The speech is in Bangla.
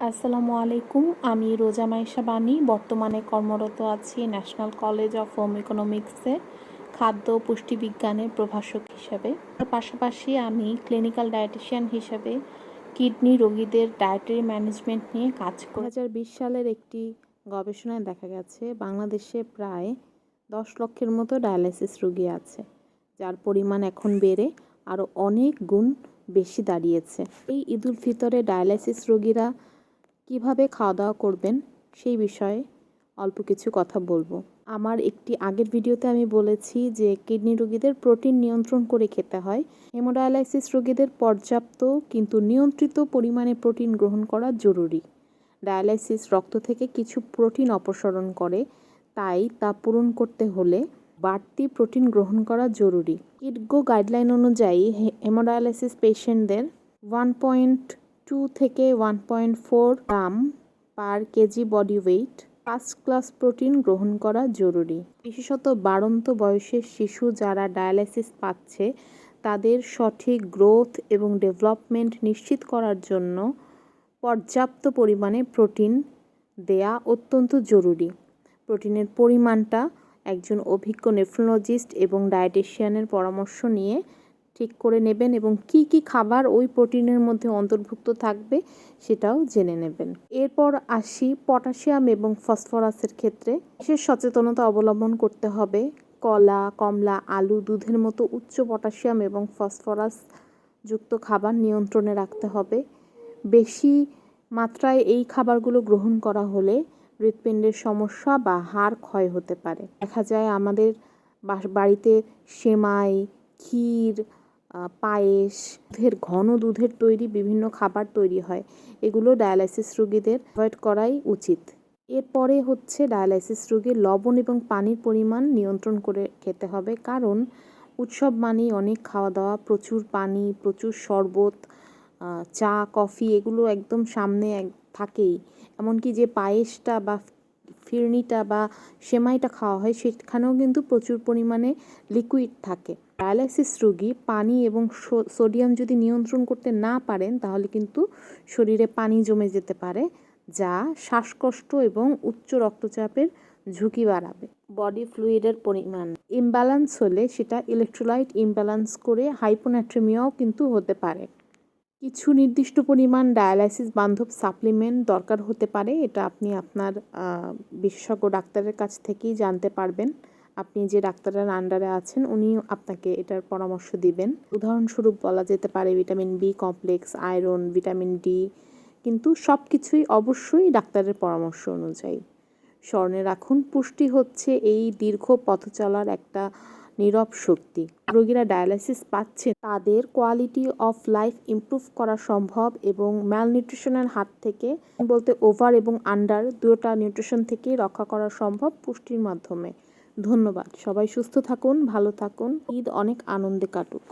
আসসালামু আলাইকুম। আমি রোজা মাইশা বানী বর্তমানে কর্মরত আছি ন্যাশনাল কলেজ অফ হোম ইকোনমিক্সে খাদ্য ও পুষ্টিবিজ্ঞানের প্রভাষক হিসাবে। তার পাশাপাশি আমি ক্লিনিক্যাল ডায়েটিশিয়ান হিসাবে কিডনি রোগীদের ডায়েটারি ম্যানেজমেন্ট নিয়ে কাজ করি। 2020 সালের একটি গবেষণায় দেখা গেছে বাংলাদেশে প্রায় 10 লক্ষের মতো ডায়ালাইসিস রোগী আছে, যার পরিমাণ এখন বেড়ে আরও অনেক গুণ বেশি দাঁড়িয়েছে। এই ঈদুল ফিতরে ডায়ালাইসিস রোগীরা কিভাবে খাওয়া দাওয়া করবেন সেই বিষয়ে অল্প কিছু কথা বলবো। আমার একটি আগের ভিডিওতে আমি বলেছি যে কিডনি রোগীদের প্রোটিন নিয়ন্ত্রণ করে খেতে হয়। হেমোডায়ালাইসিস রোগীদের পর্যাপ্ত কিন্তু নিয়ন্ত্রিত পরিমাণে প্রোটিন গ্রহণ করা জরুরি। ডায়ালাইসিস রক্ত থেকে কিছু প্রোটিন অপসারণ করে, তাই তা পূরণ করতে হলে বাড়তি প্রোটিন গ্রহণ করা জরুরি। কিডগো গাইডলাইন অনুযায়ী হেমোডায়ালাইসিস পেশেন্টদের 1.2 থেকে 1.4 gram per KG body weight first class protein গ্রহণ করা জরুরি। বিশেষত বাড়ন্ত বয়সের শিশু যারা ডায়ালাইসিস পাচ্ছে তাদের সঠিক গ্রোথ এবং ডেভেলপমেন্ট নিশ্চিত করার জন্য পর্যাপ্ত পরিমাণে প্রোটিন দেয়া অত্যন্ত জরুরি। প্রোটিনের পরিমাণটা একজন অভিজ্ঞ নেফ্রোলজিস্ট এবং ডায়েটিশিয়ানের পরামর্শ নিয়ে ঠিক করে নেবেন এবং কি কি খাবার ওই প্রোটিনের মধ্যে অন্তর্ভুক্ত থাকবে সেটাও জেনে নেবেন। এরপর আসি পটাশিয়াম এবং ফসফরাসের ক্ষেত্রে বিশেষ সচেতনতা অবলম্বন করতে হবে। কলা, কমলা, আলু, দুধের মতো উচ্চ পটাশিয়াম এবং ফসফরাস যুক্ত খাবার নিয়ন্ত্রণে রাখতে হবে। বেশি মাত্রায় এই খাবারগুলো গ্রহণ করা হলে হৃৎপিণ্ডের সমস্যা বা হাড় ক্ষয় হতে পারে। দেখা যায় আমাদের বাড়িতে সেমাই, ক্ষীর, পায়েস, ঘন দুধের তৈরি বিভিন্ন খাবার তৈরি হয়। এগুলো ডায়ালাইসিস রোগীদের অ্যাভয়েড করাই উচিত। এরপরে হচ্ছে ডায়ালাইসিস রোগীর লবণ এবং পানির পরিমাণ নিয়ন্ত্রণ করে খেতে হবে, কারণ উৎসব মানেই অনেক খাওয়া দাওয়া, প্রচুর পানি, প্রচুর শরবত, চা, কফি এগুলো একদম সামনে থাকেই। এমনকি যে পায়েসটা বা ফিরনিটা বা সেমাইটা খাওয়া হয় সেখানেও কিন্তু প্রচুর পরিমাণে লিকুইড থাকে। ডায়ালাইসিস রোগী পানি এবং সোডিয়াম যদি নিয়ন্ত্রণ করতে না পারেন তাহলে কিন্তু শরীরে পানি জমে যেতে পারে, যা শ্বাসকষ্ট এবং উচ্চ রক্তচাপের ঝুঁকি বাড়াবে। বডি ফ্লুইডের পরিমাণ ইমব্যালেন্স হলে সেটা ইলেকট্রোলাইট ইমব্যালেন্স করে হাইপোনাট্রিমিয়াও কিন্তু হতে পারে। কিছু নির্দিষ্ট পরিমাণ ডায়ালাইসিস বান্ধব সাপ্লিমেন্ট দরকার হতে পারে। এটা আপনি আপনার বিশেষজ্ঞ ডাক্তারের কাছ থেকেই জানতে পারবেন। আপনি যে ডাক্তারের আন্ডারে আছেন উনি আপনাকে এটার পরামর্শ দিবেন। উদাহরণস্বরূপ বলা যেতে পারে vitamin B complex, iron, vitamin D, কিন্তু সব কিছুই অবশ্যই ডাক্তারের পরামর্শ অনুযায়ী। স্মরণে রাখুন, পুষ্টি হচ্ছে এই দীর্ঘ পথ চলার একটা নীরব শক্তি। রোগীরা ডায়ালাইসিস পাচ্ছে তাদের কোয়ালিটি অফ লাইফ ইমপ্রুভ করা সম্ভব এবং ম্যালনিউট্রিশনের হাত থেকে বলতে ওভার এবং আন্ডার দুটোটা নিউট্রিশন থেকেই রক্ষা করা সম্ভব পুষ্টির মাধ্যমে। ধন্যবাদ। সবাই সুস্থ থাকুন, ভালো থাকুন। ঈদ অনেক আনন্দে কাটুক।